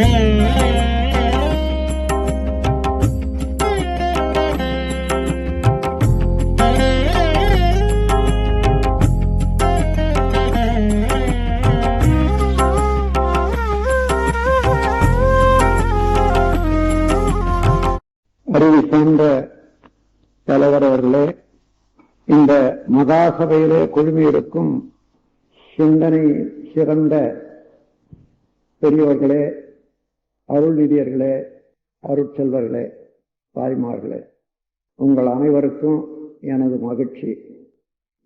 அறிவு சார்ந்த தலைவர் அவர்களே, இந்த மகாசபையிலே குழுமியிருக்கும் சிந்தனை சிறந்த பெரியவர்களே, அருள்நிதியர்களே, அருட்செல்வர்களே, தாய்மார்களே, உங்கள் அனைவருக்கும் எனது மகிழ்ச்சி,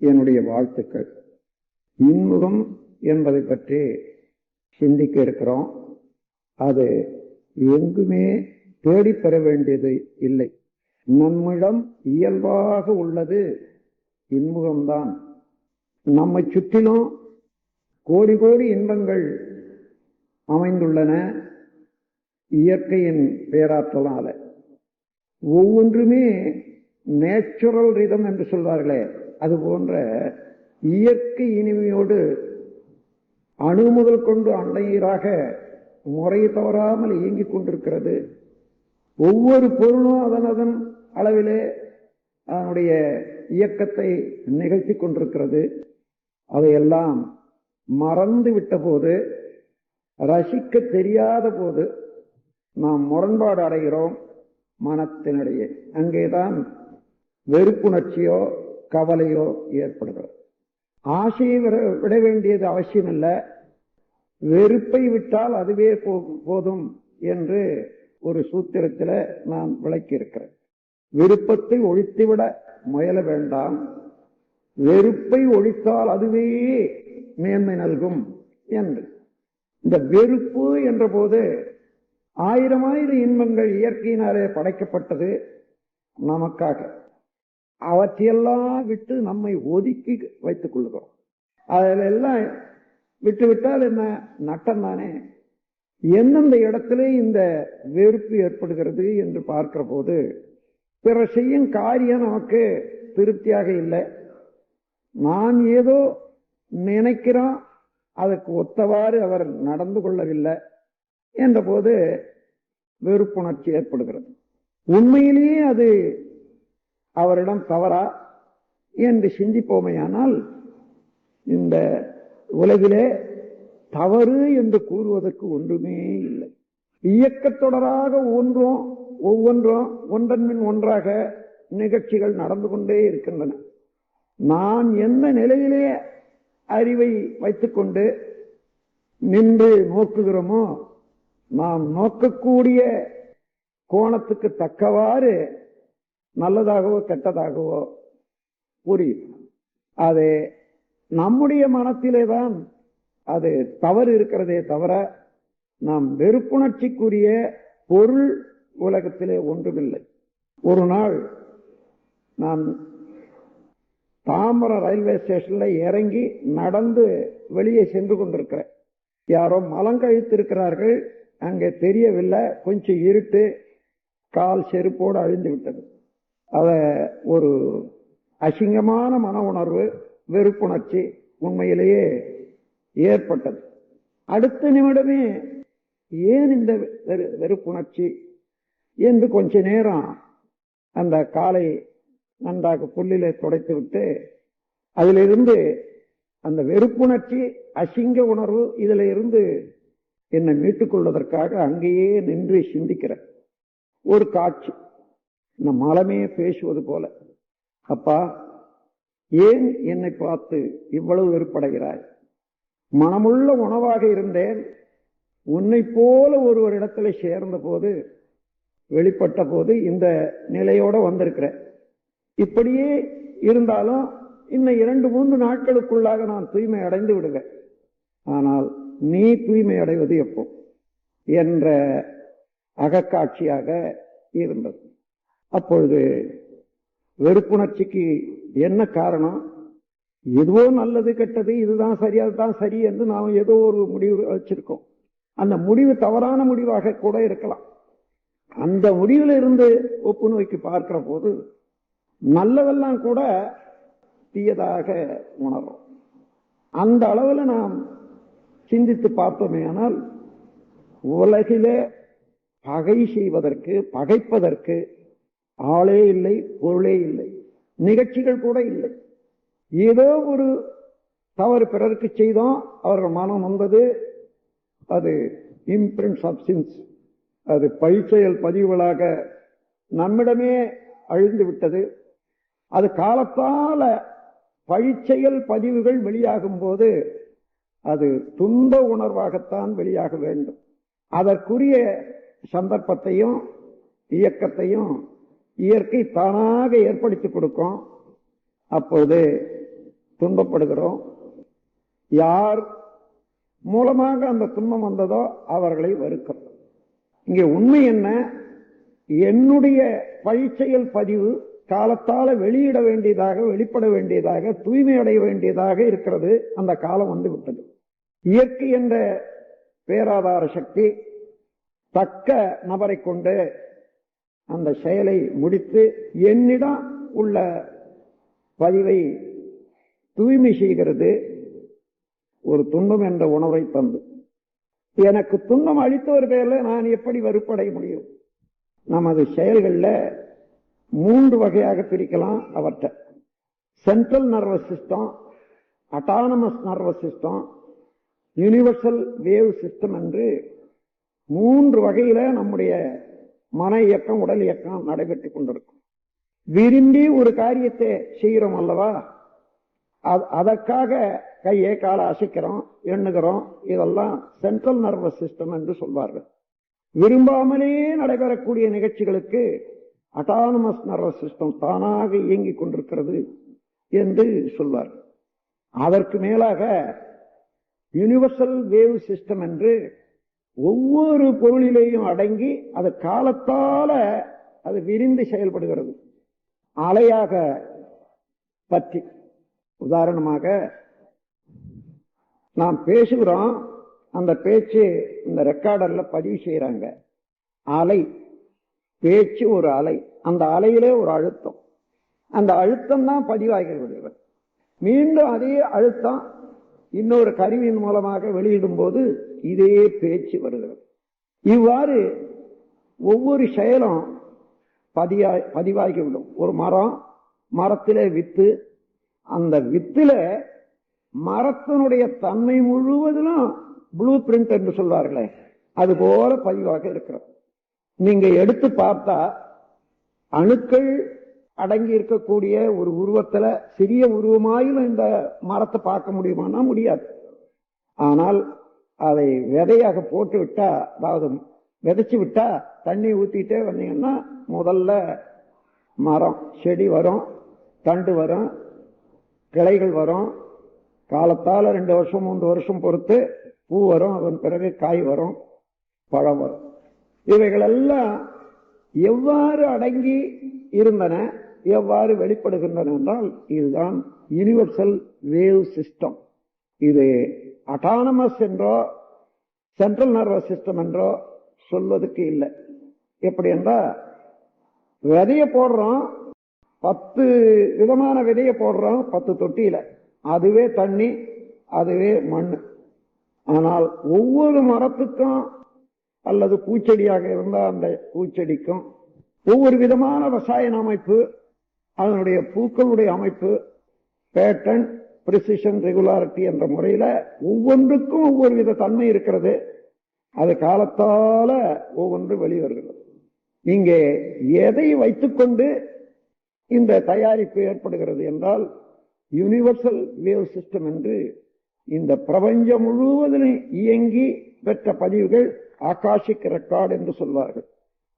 என்னுடைய வாழ்த்துக்கள். இன்முகம் என்பதை பற்றி சிந்திக்க இருக்கிறோம். அது எங்குமே தேடிப்பெற வேண்டியது இல்லை. நம்மிடம் இயல்பாக உள்ளது இன்முகம்தான். நம்மை சுற்றிலும் கோடி கோடி இன்பங்கள் அமைந்துள்ளன. இயற்கையின் பேராற்றலால ஒவ்வொன்றுமே நேச்சுரல் ரிதம் என்று சொல்வார்களே, அது போன்ற இயற்கை இனிமையோடு அணு முதல் கொண்டு அன்னையராக முறை தவறாமல் இயங்கிக் கொண்டிருக்கிறது. ஒவ்வொரு பொருளும் அதன் அளவிலே அதனுடைய இயக்கத்தை நிகழ்த்தி கொண்டிருக்கிறது. அதையெல்லாம் மறந்து விட்ட போது, ரசிக்க தெரியாத போது நாம் முரண்பாடு அடைகிறோம் மனத்தினிடையே. அங்கேதான் வெறுப்புணர்ச்சியோ கவலையோ ஏற்படுகிறது. ஆசையை விட வேண்டியது அவசியம் இல்லை, வெறுப்பை விட்டால் அதுவே போதும் என்று ஒரு சூத்திரத்தில் நான் விளக்கி இருக்கிறேன். விருப்பத்தை ஒழித்துவிட முயல வேண்டாம், வெறுப்பை ஒழித்தால் அதுவே மேன்மை நல்கும் என்று. இந்த வெறுப்பு என்ற போது ஆயிரம் ஆயிரம் இன்பங்கள் இயற்கையினாலே படைக்கப்பட்டது நமக்காக. அவற்றையெல்லாம் விட்டு நம்மை ஒதுக்கி வைத்துக் கொள்கிறோம். அதிலெல்லாம் விட்டுவிட்டால் என்ன நட்டம் தானே. எந்தெந்த இடத்திலே இந்த வெறுப்பு ஏற்படுகிறது என்று பார்க்கிற போது, பிறர் செய்யும் காரியம் நமக்கு திருப்தியாக இல்லை, நான் ஏதோ நினைக்கிறோம், அதற்கு ஒத்தவாறு அவர் நடந்து கொள்ளவில்லை என்ற போது வெறுப்புணர்ச்சி ஏற்படுகிறது. உண்மையிலேயே அது அவரிடம் தவறா என்று சிந்திப்போமையானால், இந்த உலகிலே தவறு என்று கூறுவதற்கு ஒன்றுமே இல்லை. இயக்கத்தொடராக ஒவ்வொன்றும் ஒன்றன் பின் ஒன்றாக நிகழ்ச்சிகள் நடந்து கொண்டே இருக்கின்றன. நான் எந்த நிலையிலே அறிவை வைத்துக் கொண்டு நின்று நோக்குகிறோமோ, நாம் நோக்கக்கூடிய கோணத்துக்கு தக்கவாறு நல்லதாகவோ கெட்டதாகவோ புரியும். அது நம்முடைய மனத்திலேதான் அது தவறு இருக்கிறதே தவிர, நாம் வெறுப்புணர்ச்சிக்குரிய பொருள் உலகத்திலே ஒன்றுமில்லை. ஒரு நாள் நான் தாம்பரம் ரயில்வே ஸ்டேஷன்ல இறங்கி நடந்து வெளியே சென்று கொண்டிருக்கிறேன். யாரோ மலங்கழித்து இருக்கிறார்கள், அங்கே தெரியவில்லை, கொஞ்சம் இருட்டு, கால் செருப்போடு அழிந்து விட்டது. அத ஒரு அசிங்கமான மன உணர்வு, வெறுப்புணர்ச்சி உண்மையிலேயே ஏற்பட்டது. அடுத்த நிமிடமே ஏன் இந்த வெறுப்புணர்ச்சி என்று கொஞ்ச நேரம் அந்த காலை நன்றாக புல்லிலே துடைத்து விட்டு, அதிலிருந்து அந்த வெறுப்புணர்ச்சி, அசிங்க உணர்வு, இதுல இருந்து என்னை மீட்டுக் கொள்வதற்காக அங்கேயே நின்று சிந்திக்கிற ஒரு காட்சி. இந்த மலமே பேசுவது போல, அப்பா ஏன் என்னை பார்த்து இவ்வளவு வெறுப்படைகிறாய்? மனமுள்ள உணவாக இருந்தேன், உன்னை போல ஒருவரிடத்துல சேர்ந்த போது, வெளிப்பட்ட போது இந்த நிலையோட வந்திருக்கிற. இப்படியே இருந்தாலும் இன்னும் 2-3 நாட்களுக்குள்ளாக நான் தூய்மை அடைந்து விடுவேன். ஆனால் நீ தூய்மை அடைவது எப்போ என்ற அகக்காட்சியாக இருந்தது. அப்பொழுது வெறுப்புணர்ச்சிக்கு என்ன காரணம்? எதுவோ நல்லது கெட்டது, இதுதான் சரி அதுதான் சரி என்று நாம் ஏதோ ஒரு முடிவு வச்சிருக்கோம். அந்த முடிவு தவறான முடிவாக கூட இருக்கலாம். அந்த முடிவில் இருந்து ஒப்பு நோக்கி பார்க்கிற போது நல்லதெல்லாம் கூட தீயதாக உணரும். அந்த அளவில் நாம் சிந்தித்து பார்த்தோமே ஆனால், உலகிலே பகை செய்வதற்கு, பகைப்பதற்கு ஆளே இல்லை, பொருளே இல்லை, நிகழ்ச்சிகள் கூட இல்லை. ஏதோ ஒரு தவறு பிறருக்கு செய்தோம், அவர்கள் மனம் வந்தது, அது இம்பிரிண்ட்ஸ் ஆஃப் சின்ஸ், அது பழிச்செயல் பதிவுகளாக நம்மிடமே அழிந்து விட்டது. அது காலத்தால பழிச்செயல் பதிவுகள் வெளியாகும் போது அது துன்ப உணர்வாகத்தான் வெளியாக வேண்டும். அதற்குரிய சந்தர்ப்பத்தையும் இயக்கத்தையும் இயற்கை தானாக ஏற்படுத்தி கொடுக்கும். அப்போது துன்பப்படுகிறோம். யார் மூலமாக அந்த துன்பம் வந்ததோ அவர்களை வெறுக்கும். இங்கே உண்மை என்ன? என்னுடைய பழிச்செயல் பதிவு காலத்தால வெளியிட வேண்டியதாக, வெளிப்பட வேண்டியதாக, தூய்மை அடைய வேண்டியதாக இருக்கிறது. அந்த காலம் வந்து விட்டது. இயற்கை என்ற பேராதார சக்தி தக்க நபரை கொண்டு அந்த செயலை முடித்து என்னிடம் உள்ள பதிவை தூய்மை செய்கிறது. ஒரு துன்பம் என்ற உணர்வை தந்து எனக்கு துன்பம் அளித்தவர் பேர்ல நான் எப்படி வெறுப்படைய முடியும்? நமது செயல்களில் 3 வகையாக பிரிக்கலாம். அவற்றை central nervous system, autonomous nervous system, universal wave system என்று 3 வகையில நம்முடைய மன இயக்கம், உடல் இயக்கம் நடைபெற்றுக் கொண்டிருக்கும். விரும்பி ஒரு காரியத்தை செய்கிறோம் அல்லவா, அதற்காக கையை காலை அசைக்கிறோம், எண்ணுகிறோம், இதெல்லாம் சென்ட்ரல் நர்வஸ் சிஸ்டம் என்று சொல்வார்கள். விரும்பாமலே நடைபெறக்கூடிய நிகழ்ச்சிகளுக்கு அட்டானமஸ் நர்வஸ் சிஸ்டம் தானாக இயங்கிக் கொண்டிருக்கிறது என்று சொல்வார்கள். அதற்கு மேலாக யூனிவர்சல் வேவ் சிஸ்டம் என்று ஒவ்வொரு பொருளிலேயும் அடங்கி அது காலத்தால அது விரிந்து செயல்படுகிறது. அலையாக பற்றி உதாரணமாக நாம் பேசுகிறோம், அந்த பேச்சு இந்த ரெக்கார்டர்ல பதிவு செய்யறாங்க. அலை, பேச்சு ஒரு அலை, அந்த அலையிலே ஒரு அழுத்தம், அந்த அழுத்தம் தான் பதிவாகிறது. மீண்டும் அதே அழுத்தம் இன்னொரு கருவியின் மூலமாக வெளியிடும் போது இதே பேச்சு வருகிறது. இவ்வாறு ஒவ்வொரு செயலும் பதிவாகிவிடும். ஒரு மரத்திலே வித்து, அந்த வித்துல மரத்தினுடைய தன்மை முழுவதிலும் ப்ளூ பிரிண்ட் என்று சொல்வார்களே, அது போல பதிவாக இருக்கிறது. நீங்க எடுத்து பார்த்தா அணுக்கள் அடங்கி இருக்கக்கூடிய ஒரு உருவத்துல சிறிய உருவமாயிலும் இந்த மரத்தை பார்க்க முடியுமானா முடியாது. ஆனால் அதை விதையாக போட்டு விட்டா, அதாவது விதைச்சு விட்டா, தண்ணி ஊத்திட்டே வந்தீங்கன்னா முதல்ல மரம், செடி வரும், தண்டு வரும், கிளைகள் வரும். காலத்தால 2 வருஷம் 3 வருஷம் பொறுத்து பூ வரும், அதன் பிறகு காய் வரும், பழம் வரும். இவைகளெல்லாம் எவ்வாறு அடங்கி இருந்தன, எவ்வாறு வெளிப்படுகின்றன என்றால் இதுதான் யூனிவர்சல் வேவ் சிஸ்டம். இது அட்டானமஸ் என்றோ சென்ட்ரல் நர்வஸ் சிஸ்டம் என்றோ சொல்வதற்கு இல்லை. எப்படி என்றால், விதைய போடுறோம், 10 விதமான விதைய போடுறோம் 10 தொட்டியில, அதுவே தண்ணி, அதுவே மண். ஆனால் ஒவ்வொரு மரத்துக்கும் அல்லது பூச்செடியாக இருந்தால் அந்த பூச்செடிக்கும் ஒவ்வொரு விதமான ரசாயன அமைப்பு, அதனுடைய பூக்களுடைய அமைப்பு, பேட்டர்ன், பிரிசிஷன், ரெகுலாரிட்டி என்ற முறையில ஒவ்வொன்றுக்கும் ஒவ்வொரு வித தன்மை இருக்கிறது. அது காலத்தால ஒவ்வொன்று வெளிவருகிறது. இங்கே எதை வைத்துக்கொண்டு இந்த தயாரிப்பு ஏற்படுகிறது என்றால் யூனிவர்சல் வேவ் சிஸ்டம் என்று இந்த பிரபஞ்சம் முழுவதிலும் இயங்கி பெற்ற பதிவுகள் ஆகாஷிக் ரெக்கார்டு என்று சொல்வார்கள்.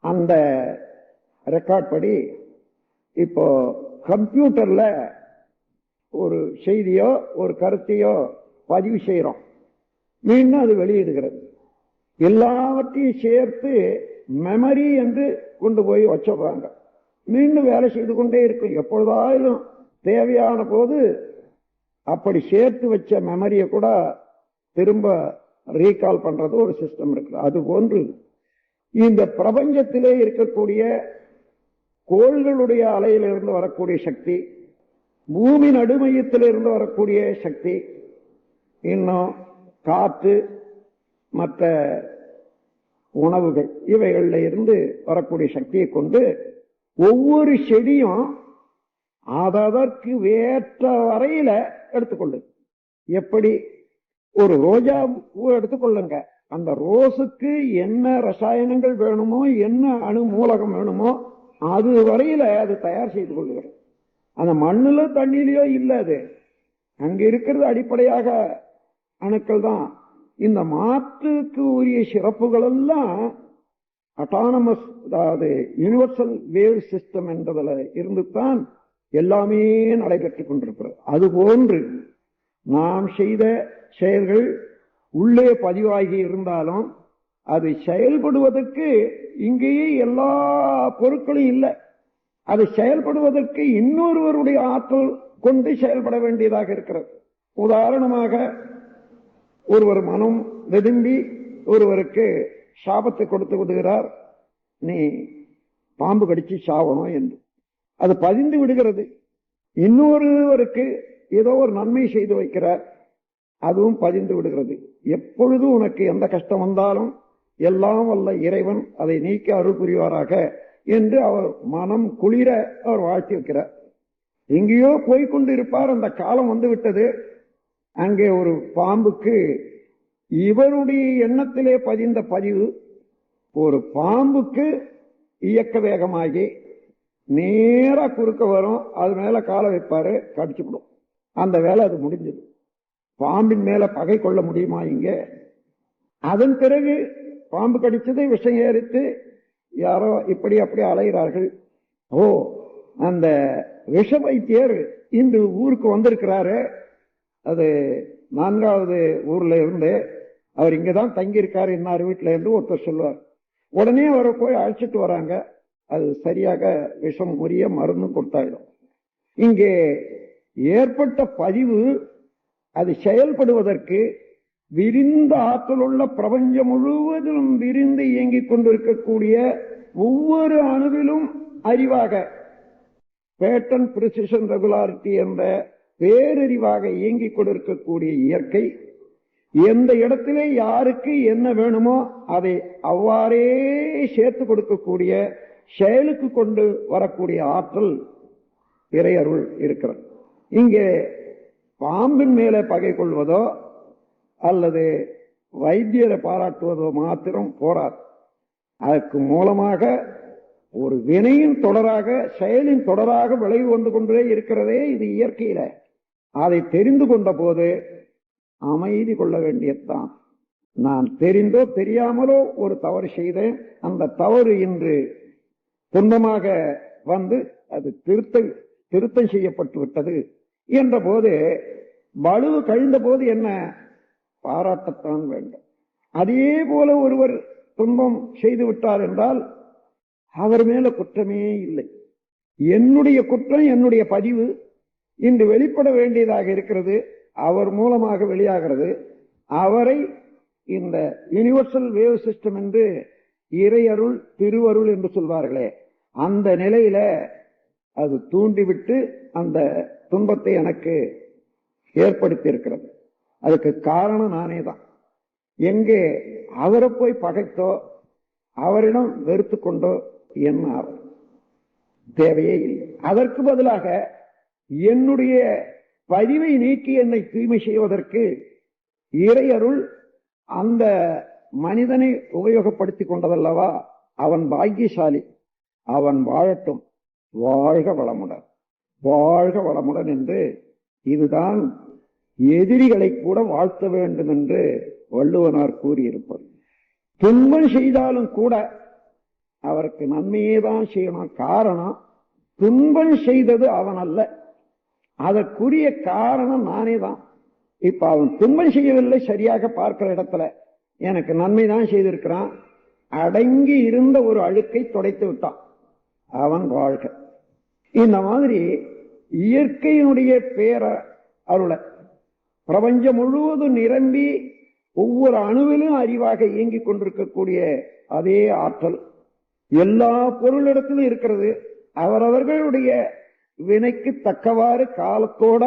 அந்த ரெக்கார்ட் படி இப்போ கம்ப்யூட்டர்ல ஒரு செய்தியோ ஒரு கருத்தையோ பதிவு செய்யறோம், மீண்டும் அது வெளியிடுகிறது. எல்லாவற்றையும் சேர்த்து மெமரி என்று கொண்டு போய் வச்சிடுறாங்க. மீண்டும் வேலை செய்து கொண்டே இருக்கும். எப்பொழுதாலும் தேவையான போது அப்படி சேர்த்து வச்ச மெமரியை கூட திரும்ப ரீகால் பண்றது ஒரு சிஸ்டம் இருக்கு. அது போன்று இந்த பிரபஞ்சத்திலே இருக்கக்கூடிய கோள்களுடைய அலையிலிருந்து வரக்கூடிய சக்தி, பூமி நடுமையத்திலிருந்து வரக்கூடிய சக்தி, இன்னும் காற்று, மற்ற உணவுகள் இவைகள்ல இருந்து வரக்கூடிய சக்தியை கொண்டு ஒவ்வொரு செடியும் அதற்கு வேற்ற வரையில எடுத்துக்கொள்ளு. எப்படி ஒரு ரோஜா பூ எடுத்துக்கொள்ளுங்க, அந்த ரோஸுக்கு என்ன ரசாயனங்கள் வேணுமோ, என்ன அணு மூலகம் வேணுமோ அது வரையில அது தயார் செய்து கொள்ளுகிறது. அந்த மண்ணுல தண்ணியிலயோ இல்ல, அது அங்க இருக்கிறது அடிப்படையாக அணுக்கள் தான். இந்த மாற்றுக்கு உரிய சிறப்புகள் எல்லாம் அட்டானமஸ், அதாவது யூனிவர்சல் வேவ் சிஸ்டம் என்றதுல இருந்துதான் எல்லாமே நடைபெற்றுக் கொண்டிருக்கிறது. அதுபோன்று நாம் செய்த செயல்கள் உள்ளே பதிவாகி இருந்தாலும் அது செயல்படுவதற்கு இங்கேயே எல்லா பொருட்களும் இல்லை. அது செயல்படுவதற்கு இன்னொருவருடைய ஆற்றல் கொண்டு செயல்பட வேண்டியதாக இருக்கிறது. உதாரணமாக ஒருவர் மனம் வெதும்பி ஒருவருக்கு சாபத்தை கொடுத்து விடுகிறார், நீ பாம்பு கடிச்சு சாவணும் என்று. அது பதிந்து விடுகிறது. இன்னொருவருக்கு ஏதோ ஒரு நன்மை செய்து வைக்கிறார், அதுவும் பதிந்து விடுகிறது. எப்பொழுது உனக்கு எந்த கஷ்டம் வந்தாலும் எல்லாம் வல்ல இறைவன் அதை நீக்க அருள் புரிவாராக என்று அவர் மனம் குளிர அவர் வாழ்த்தி வைக்கிறார். எங்கேயோ போய்கொண்டு இருப்பார், அந்த காலம் வந்து விட்டது. அங்கே ஒரு பாம்புக்கு இவருடைய எண்ணத்திலே பதிந்த பதிவு ஒரு பாம்புக்கு இயக்க வேகமாகி நேரா குறுக்க வரும், அது மேல காலை வைப்பாரு, கடிச்சுவிடும். அந்த வேலை அது முடிஞ்சது. பாம்பின் மேல பகை கொள்ள முடியுமா இங்க? அதன் பிறகு பாம்பு கடிச்சதை விஷம் ஏறித்து யாரோ இப்படி அப்படி அலைகிறார்கள். ஓ, அந்த விஷ வைத்தியர் இன்று ஊருக்கு வந்திருக்கிறாரு, அது 4வது ஊர்ல இருந்து, அவர் இங்கதான் தங்கி இருக்காரு இன்னார் வீட்டுல என்று ஒருத்தர் சொல்லுவார். உடனே அவரை போய் அழைச்சிட்டு வராங்க. அது சரியாக விஷம் உரிய மருந்து கொடுத்தாயிடும். இங்கே ஏற்பட்ட பதிவு அது செயல்படுவதற்கு விரிந்த ஆற்றல் உள்ள பிரபஞ்சம் முழுவதும் விரிந்து இயங்கிக் கொண்டிருக்கக்கூடிய ஒவ்வொரு அணுவிலும் அறிவாக பேட்டர்ன் பிரிசிஷன் ரெகுலாரிட்டி என்ற பேரறிவாக இயங்கிக் கொண்டிருக்கக்கூடிய இயற்கை எந்த இடத்திலே யாருக்கு என்ன வேணுமோ அதை அவ்வாறே சேர்த்து கொடுக்கக்கூடிய செயலுக்கு கொண்டு வரக்கூடிய ஆற்றல் இறையருள் இருக்கிறது. இங்கே பாம்பின் மேலே பகை கொள்வதோ அல்லது வைத்தியரை பாராட்டுவதோ மாத்திரம் போராது. அதற்கு மூலமாக ஒரு வினையின் தொடராக செயலின் தொடராக விளைவு வந்து கொண்டே இருக்கிறதே இது இயற்கையில. அதை தெரிந்து கொண்ட போது அமைதி கொள்ள வேண்டியதுதான். நான் தெரிந்தோ தெரியாமலோ ஒரு தவறு செய்தேன், அந்த தவறு இன்று துன்பமாக வந்து அது திருத்தம் செய்யப்பட்டு விட்டது என்ற போது வலுவு கழிந்த போது என்ன பாராட்டத்தான் வேண்டும். அதே போல ஒருவர் துன்பம் செய்து விட்டார் என்றால் அவர் மேல குற்றமே இல்லை. என்னுடைய குற்றம், என்னுடைய பதிவு இன்று வெளிப்பட வேண்டியதாக இருக்கிறது, அவர் மூலமாக வெளியாகிறது. அவரை இந்த யூனிவர்சல் வேவ் சிஸ்டம் என்று இறையருள் திருவருள் என்று சொல்வார்களே, அந்த நிலையில அது தூண்டிவிட்டு அந்த துன்பத்தை எனக்கு ஏற்படுத்தி இருக்கிறது. அதுக்கு காரணம் நானே தான். எங்கே அவரை போய் பகைத்தோ அவரிடம் வெறுத்து கொண்டோ என்ன தேவையே இல்லை. அதற்கு பதிலாக என்னுடைய பதிவை நீக்கி என்னை தூய்மை செய்வதற்கு இறையருள் அந்த மனிதனை உபயோகப்படுத்திக் கொண்டதல்லவா, அவன் பாக்கியசாலி, அவன் வாழட்டும், வாழ்க வளமுடன், வாழ்க வளமுடன் என்று இதுதான் எதிரிகளை கூட வாழ்த்த வேண்டும் என்று வள்ளுவனார் கூறியிருப்பது. துன்பம் செய்தாலும் கூட அவருக்கு நன்மையே தான் செய்யணும். காரணம், துன்பம் செய்தது அவன் அல்ல, அதற்குரிய காரணம் நானே தான். இப்ப அவன் துன்பம் செய்யவில்லை, சரியாக பார்க்கிற இடத்துல எனக்கு நன்மை தான் செய்திருக்கிறான். அடங்கி இருந்த ஒரு அழுக்கை துடைத்து விட்டான், அவன் வாழ்க. இந்த மாதிரி இயற்கையினுடைய பேர அருள பிரபஞ்சம் முழுவதும் நிரம்பி ஒவ்வொரு அணுவிலும் அறிவாக இயங்கிக் கொண்டிருக்கக்கூடிய அதே ஆற்றல் எல்லா பொருளிடத்திலும் இருக்கிறது. அவரவர்களுடைய வினைக்கு தக்கவாறு காலத்தோட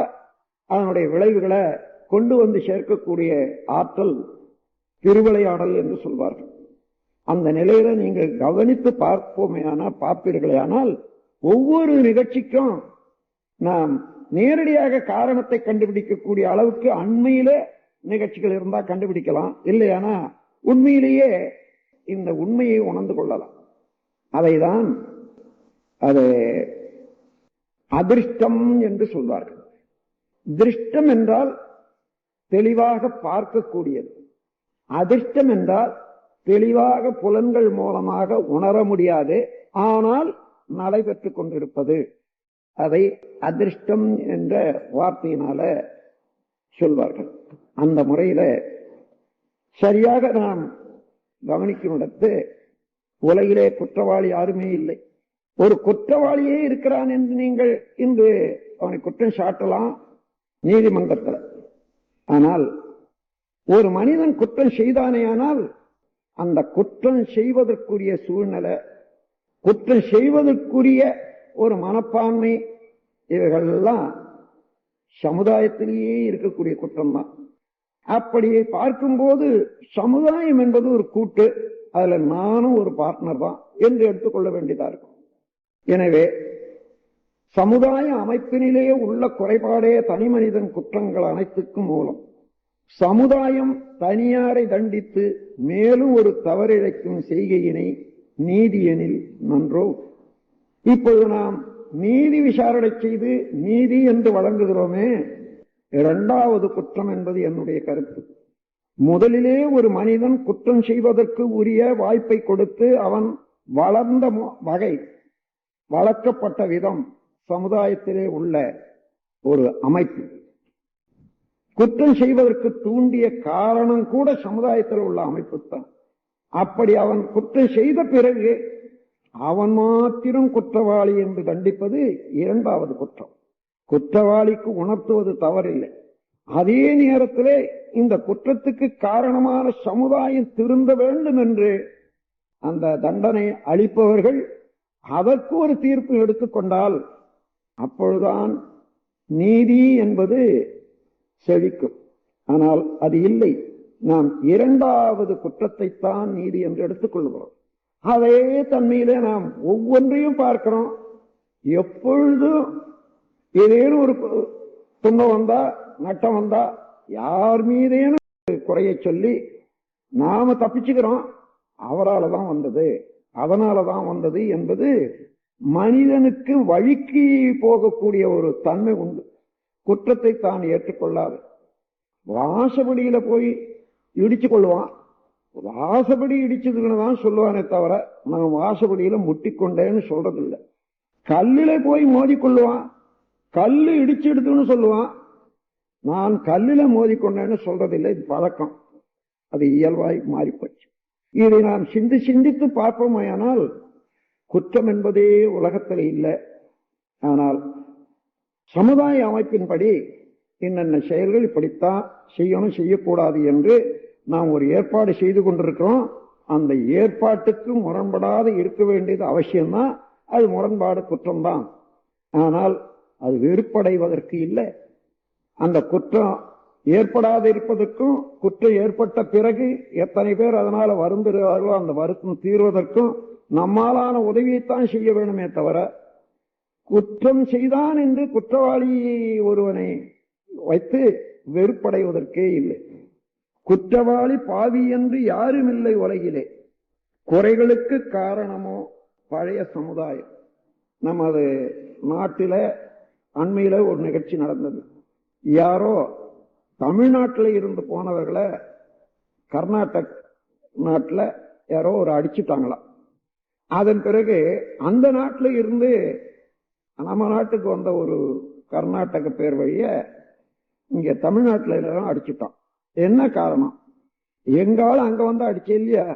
அதனுடைய விளைவுகளை கொண்டு வந்து சேர்க்கக்கூடிய ஆற்றல் திருவிளையாடல் என்று சொல்வார்கள். அந்த நிலையில நீங்கள் கவனித்து பார்ப்பீர்களே ஆனால் ஒவ்வொரு நிகழ்ச்சிக்கும் நாம் நேரடியாக காரணத்தை கண்டுபிடிக்கக்கூடிய அளவுக்கு அண்மையில நிகழ்ச்சிகள் இருந்தா கண்டுபிடிக்கலாம். இல்லையானா உண்மையிலேயே இந்த உண்மையை உணர்ந்து கொள்ளலாம். அதைதான் அது அதிர்ஷ்டம் என்று சொல்வார்கள். திருஷ்டம் என்றால் தெளிவாக பார்க்கக்கூடியது, அதிர்ஷ்டம் என்றால் தெளிவாக புலன்கள் மூலமாக உணர முடியாது, ஆனால் நடைபெற்றுக் கொண்டிருப்பது. அதை அதிர்ஷ்டம் என்ற வார்த்தையினால சொல்வார்கள். அந்த முறையில சரியாக நாம் கவனிக்கும் இடத்து உலகிலே குற்றவாளி யாருமே இல்லை. ஒரு குற்றவாளியே இருக்கிறான் என்று நீங்கள் இன்று அவனை குற்றம் சாட்டலாம் நீதிமன்றத்தில். ஆனால் ஒரு மனிதன் குற்றம் செய்தானேயானால் அந்த குற்றம் செய்வதற்குரிய சூழ்நிலை, குற்றம் செய்வதற்குரிய ஒரு மனப்பான்மை, இவைகளெல்லாம் சமுதாயத்திலேயே இருக்கக்கூடிய குற்றம் தான். அப்படியே பார்க்கும்போது சமுதாயம் என்பது ஒரு கூட்டு, அதுல நானும் ஒரு பார்ட்னர் தான் என்று எடுத்துக்கொள்ள வேண்டியதா இருக்கும். எனவே சமுதாய அமைப்பினிலேயே உள்ள குறைபாடே தனி மனிதன் குற்றங்கள் அனைத்துக்கும் மூலம். சமுதாயம் தனியாரை தண்டித்து மேலும் ஒரு தவறிழைக்கும் செய்கையினை நீதியெனில் நன்றோ. இப்பொழுது நாம் நீதி விசாரணை செய்து நீதி என்று வழங்குகிறோமே, இரண்டாவது குற்றம் என்பது என்னுடைய கருத்து. முதலிலே ஒரு மனிதன் குற்றம் செய்வதற்கு உரிய வாய்ப்பை கொடுத்து அவன் வளர்ந்த வகை, வளர்க்கப்பட்ட விதம் சமுதாயத்திலே உள்ள ஒரு அமைப்பு. குற்றம் செய்வதற்கு தூண்டிய காரணம் கூட சமுதாயத்தில் உள்ள அமைப்பு தான். அப்படி அவன் குற்றம் செய்த பிறகு அவன் மாத்திரம் குற்றவாளி என்று தண்டிப்பது இரண்டாவது குற்றம். குற்றவாளிக்கு உணர்த்துவது தவறில்லை. அதே நேரத்திலே இந்த குற்றத்துக்கு காரணமான சமுதாயம் திருந்த வேண்டும் என்று அந்த தண்டனை அளிப்பவர்கள் அதற்கு ஒரு தீர்ப்பு எடுத்துக்கொண்டால் அப்பொழுதுதான் நீதி என்பது செழிக்கும். ஆனால் அது இல்லை. நாம் இரண்டாவது குற்றத்தைத்தான் நீதி என்று எடுத்துக்கொள்கிறோம். அதே தன்மையிலே நாம் ஒவ்வொன்றையும் பார்க்கிறோம். எப்பொழுதும் ஏதேனும் ஒரு துன்பம் வந்தா, நட்டம் வந்தா, யார் மீதேனும் குறைய சொல்லி நாம தப்பிச்சுக்கிறோம். அவரால் தான் வந்தது, அதனாலதான் வந்தது என்பது மனிதனுக்கு வழிக்கு போகக்கூடிய ஒரு தன்மை உண்டு. குற்றத்தை தான் ஏற்றுக்கொள்ளாது. வாசப்படியில போய் இடிச்சு கொள்வான். வாசப்படி இடிச்சதுன்னு தான் சொல்லுவானே தவிர நான் வாசப்படியில முட்டிக்கொண்டேன்னு சொல்றதில்லை. கல்லில போய் மோதிக்கொள்ளுவான், கல்லு இடிச்சு எடுத்துன்னு சொல்லுவான். நான் கல்லில மோதிக்கொண்டேன்னு சொல்றதில்லை. இது பழக்கம், அது இயல்பாய் மாறிப்போச்சு. இதை நாம் சிந்தித்து பார்ப்போமையானால் குற்றம் என்பதே உலகத்தில் இல்லை. ஆனால் சமுதாய அமைப்பின்படி என்னென்ன செயல்கள் இப்படித்தான் செய்யணும், செய்யக்கூடாது என்று நாம் ஒரு ஏற்பாடு செய்து கொண்டிருக்கிறோம். அந்த ஏற்பாட்டுக்கு முரண்படாத இருக்க வேண்டியது அவசியம்தான். அது முரண்பாடு குற்றம்தான். ஆனால் அது வெறுப்படைவதற்கு இல்லை. அந்த குற்றம் ஏற்படாது இருப்பதற்கும், குற்றம் ஏற்பட்ட பிறகு எத்தனை பேர் அதனால வருந்துகிறார்களோ அந்த வருத்தம் தீர்வதற்கும் நம்மாலான உதவியைத்தான் செய்ய வேண்டுமே தவிர குற்றம் செய்தான் என்று குற்றவாளி ஒருவனை வைத்து வெறுப்படைவதற்கே இல்லை. குற்றவாளி பாவி என்று யாரும் இல்லை உலகிலே. குறைகளுக்கு காரணமோ பழைய சமுதாயம். நமது நாட்டில அண்மையில ஒரு நிகழ்ச்சி நடந்தது. யாரோ தமிழ்நாட்டில் இருந்து போனவர்களை கர்நாடக நாட்டில் யாரோ ஒரு அடிச்சுட்டாங்களாம். அதன் பிறகு அந்த நாட்டில் இருந்து நம்ம நாட்டுக்கு வந்த ஒரு கர்நாடக பேர் வழிய இங்க தமிழ்நாட்டில் எல்லாம் அடிச்சுட்டான். என்ன காரணம்? எங்காலும் அங்க வந்து அடிச்சே இல்லையா,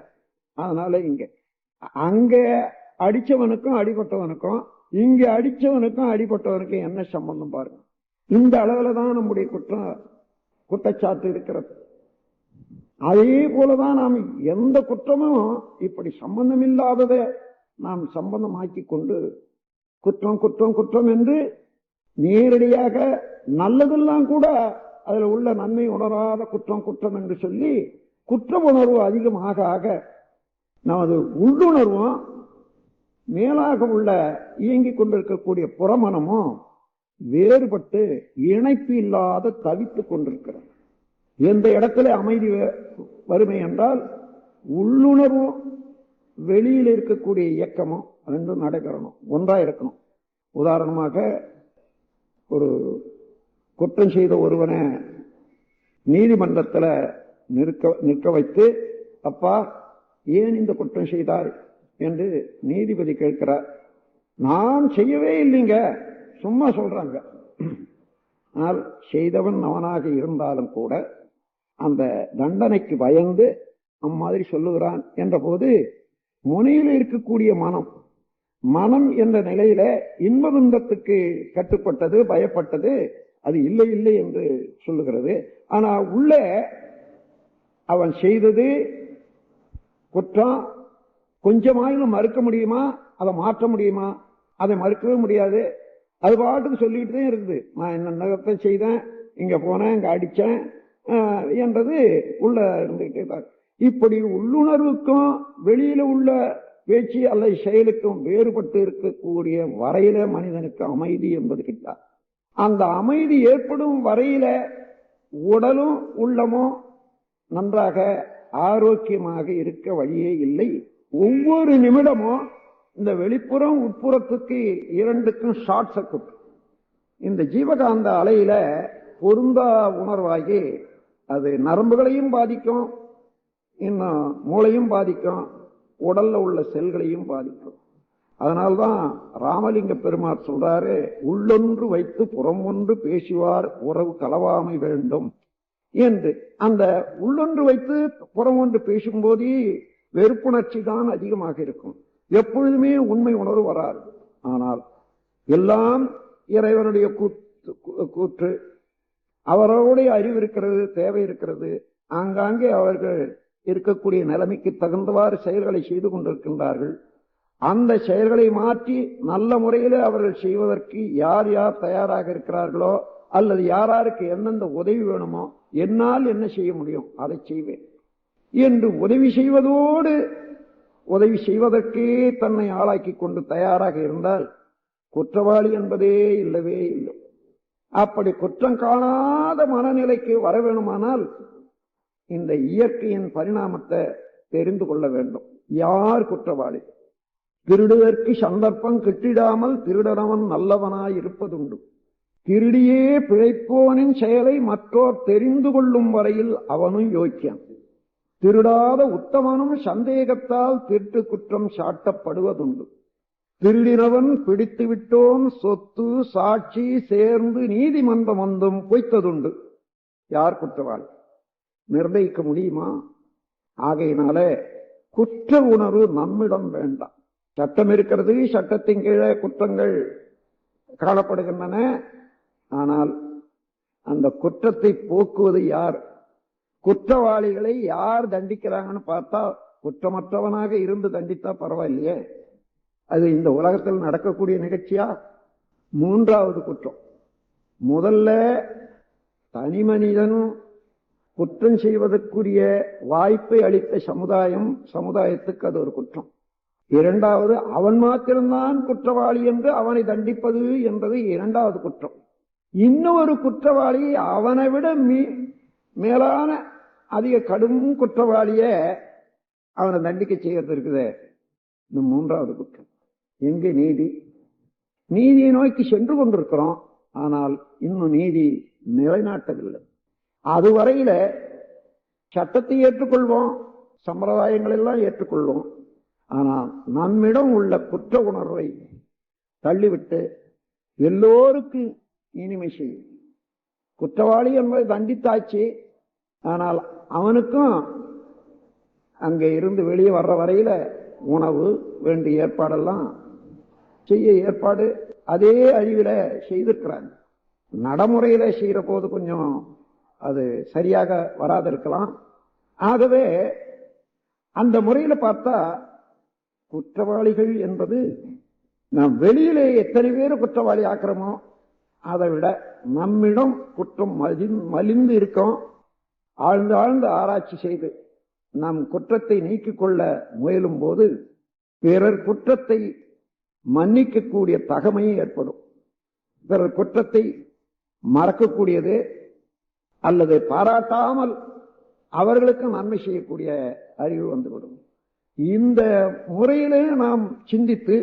அதனால இங்க அங்க அடிச்சவனுக்கும் அடிபட்டவனுக்கும் இங்க அடிச்சவனுக்கும் அடிபட்டவனுக்கும் என்ன சம்பந்தம் பாருங்க. இந்த அளவுல தான் நம்முடைய குற்றச்சாட்டு இருக்கிறது. அதே போலதான் நாம் எந்த குற்றமும் இப்படி சம்பந்தம் இல்லாததை நாம் சம்பந்தமாக்கி கொண்டு குற்றம் குற்றம் குற்றம் என்று நேரடியாக நல்லதெல்லாம் கூட அதுல உள்ள நன்மை உணராத குற்றம் குற்றம் என்று சொல்லி குற்ற உணர்வு அதிகமாக ஆக நமது உள்ளுணர்வும் மேலாக உள்ள இயங்கிக் கொண்டிருக்கக்கூடிய புறமனமும் வேறுபட்டு இணைப்பு இல்லாத தவித்துக் கொண்டிருக்கிறது. எந்த இடத்துல அமைதி வறுமை என்றால் உள்ளுணர்வும் வெளியில் இருக்கக்கூடிய இயக்கமும் ரெண்டும் நடைபெறணும், ஒன்றா இருக்கணும். உதாரணமாக ஒரு குற்றம் செய்த ஒருவனை நீதிமன்றத்தில் நிற்க வைத்து, அப்பா ஏன் இந்த குற்றம் செய்தார் என்று நீதிபதி கேட்கிறார். நான் செய்யவே இல்லைங்க, சும்மா சொல்றாங்க. ஆனால் செய்தவன் அவனாக இருந்தாலும் கூட அந்த தண்டனைக்கு பயந்து அம்மாதிரி சொல்லுகிறான் என்ற போது முனையில் இருக்கக்கூடிய மனம் என்ற நிலையில இன்ப துன்பத்துக்கு கட்டுப்பட்டது, பயப்பட்டது, அது இல்லை இல்லை என்று சொல்லுகிறது. ஆனா உள்ளே அவன் செய்தது குற்றம், கொஞ்சமாயிலும் மறுக்க முடியுமா? அதை மாற்ற முடியுமா? அதை மறுக்கவே முடியாது. அது பாட்டுக்கு சொல்லிட்டு தான் இருக்குது. நான் என்ன செய்தேன், இங்க போனேன், இங்க அடிச்சேன் என்றது உள்ள இருந்துகிட்டே தான். இப்படி உள்ளுணர்வுக்கும் வெளியில உள்ள பேச்சு அல்லது செயலுக்கும் வேறுபட்டு இருக்கக்கூடிய வரையில மனிதனுக்கு அமைதி என்பது கிட்ட. அந்த அமைதி ஏற்படும் வரையில உடலும் உள்ளமும் நன்றாக ஆரோக்கியமாக இருக்க வழியே இல்லை. ஒவ்வொரு நிமிடமும் இந்த வெளிப்புறம் உட்புறத்துக்கு இரண்டுக்கும் ஷார்ட் சர்க்யூட். இந்த ஜீவகாந்த அலையில பொருந்தா உணர்வாகி அது நரம்புகளையும் பாதிக்கும், இன்னும் மூளையும் பாதிக்கும், உடல்ல உள்ள செல்களையும் பாதிக்கும். அதனால்தான் ராமலிங்க பெருமாள் சொல்றாரு, உள்ளொன்று வைத்து புறம் ஒன்று பேசுவார் உறவு கலவாமை வேண்டும் என்று. அந்த உள்ளொன்று வைத்து புறம் ஒன்று பேசும்போது வெறுப்புணர்ச்சி தான் அதிகமாக இருக்கும். எப்பொழுதுமே உண்மை உணர்வு வராது. ஆனால் எல்லாம் இறைவனுடைய கூற்று, அவர்களுடைய அறிவு இருக்கிறது, தேவை இருக்கிறது. ஆங்காங்கே அவர்கள் இருக்கக்கூடிய நிலைமைக்கு தகுந்தவாறு செயல்களை செய்து கொண்டிருக்கின்றார்கள். அந்த செயல்களை மாற்றி நல்ல முறையில் அவர்கள் செய்வதற்கு யார் யார் தயாராக இருக்கிறார்களோ அல்லது யாராருக்கு எந்தெந்த உதவி வேணுமோ, என்னால் என்ன செய்ய முடியும் அதை செய்வேன் என்று உதவி செய்வதோடு உதவி செய்வதற்கே தன்னை ஆளாக்கி கொண்டு தயாராக இருந்தால் குற்றவாளி என்பதே இல்லவே இல்லை. அப்படி குற்றம் காணாத மனநிலைக்கு வர வேணுமானால் இந்த இயற்கையின் பரிணாமத்தை தெரிந்து கொள்ள வேண்டும். யார் குற்றவாளி? திருடுவதற்கு சந்தர்ப்பம் கிட்டிடாமல் திருடனவன் நல்லவனாய் இருப்பதுண்டு. திருடியே பிழைப்போனின் செயலை மற்றோர் தெரிந்து கொள்ளும் வரையில் அவனும் யோக்கியம். திருடாத உத்தமனும் சந்தேகத்தால் திருட்டு குற்றம் சாட்டப்படுவதுண்டு. திருடினவன் பிடித்து விட்டோன் சொத்து சாட்சி சேர்ந்து நீதிமன்றம் வந்தும் பொய்த்ததுண்டு. யார் குற்றவாளி நிர்ணயிக்க முடியுமா? ஆகையினால குற்ற உணர்வு நம்மிடம் வேண்டாம். சட்டம் இருக்கிறது, சட்டத்தின் கீழே குற்றங்கள் காணப்படுகின்றன. ஆனால் அந்த குற்றத்தை போக்குவது யார்? குற்றவாளிகளை யார் தண்டிக்கிறாங்கன்னு பார்த்தா குற்றமற்றவனாக இருந்து தண்டித்தா பரவாயில்லையே, அது இந்த உலகத்தில் நடக்கக்கூடிய நிகழ்ச்சியா? மூன்றாவது குற்றம். முதல்ல தனி மனிதன் குற்றம் செய்வதற்குரிய வாய்ப்பை அளித்த சமுதாயத்துக்கு அது ஒரு குற்றம். இரண்டாவது, அவன் மாத்திரம்தான் குற்றவாளி என்று அவனை தண்டிப்பது என்பது இரண்டாவது குற்றம். இன்னொரு குற்றவாளி அவனை விட மேலான அதிக கடும் குற்றவாளிய அவனை தண்டிக்க செய்யறது இருக்குது, இந்த மூன்றாவது குற்றம். எங்கே நீதி? நீதியை நோக்கி சென்று கொண்டிருக்கிறோம், ஆனால் இன்னும் நீதி நிலைநாட்டவில்லை. அதுவரையில சட்டத்தை ஏற்றுக்கொள்வோம், சம்பிரதாயங்கள் எல்லாம் ஏற்றுக்கொள்வோம். ஆனால் நம்மிடம் உள்ள குற்ற உணர்வை தள்ளிவிட்டு எல்லோருக்கும் இனிமை செய்யும். குற்றவாளி என்பதை தண்டித்தாச்சு, ஆனால் அவனுக்கும் அங்கே இருந்து வெளியே வர்ற வரையில உணவு வேண்டிய ஏற்பாடெல்லாம் செய்ய ஏற்பாடு அதே அறிவில செய்திருக்கிறாங்க. நடைமுறையில செய்யற போது கொஞ்சம் அது சரியாக வராது இருக்கலாம். ஆகவே அந்த முறையில பார்த்தா குற்றவாளிகள் என்பது நாம் வெளியிலே எத்தனை பேர் குற்றவாளி ஆக்கிறோமோ அதை விட நம்மிடம் குற்றம் மலிந்து இருக்கோம். ஆழ்ந்து ஆழ்ந்து ஆராய்ச்சி செய்து நாம் குற்றத்தை நீக்கிக் கொள்ள முயலும் போது பிறர் குற்றத்தை மன்னிக்கக்கூடிய தகமை ஏற்படும். பிறர் குற்றத்தை மறக்கக்கூடியது அல்லது பாராட்டாமல் அவர்களுக்கு நன்மை செய்யக்கூடிய அறிவு வந்துவிடும். இந்த முறையிலே நாம் சிந்தித்து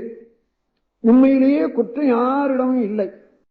உண்மையிலேயே குற்றம் யாரிடமும் இல்லை,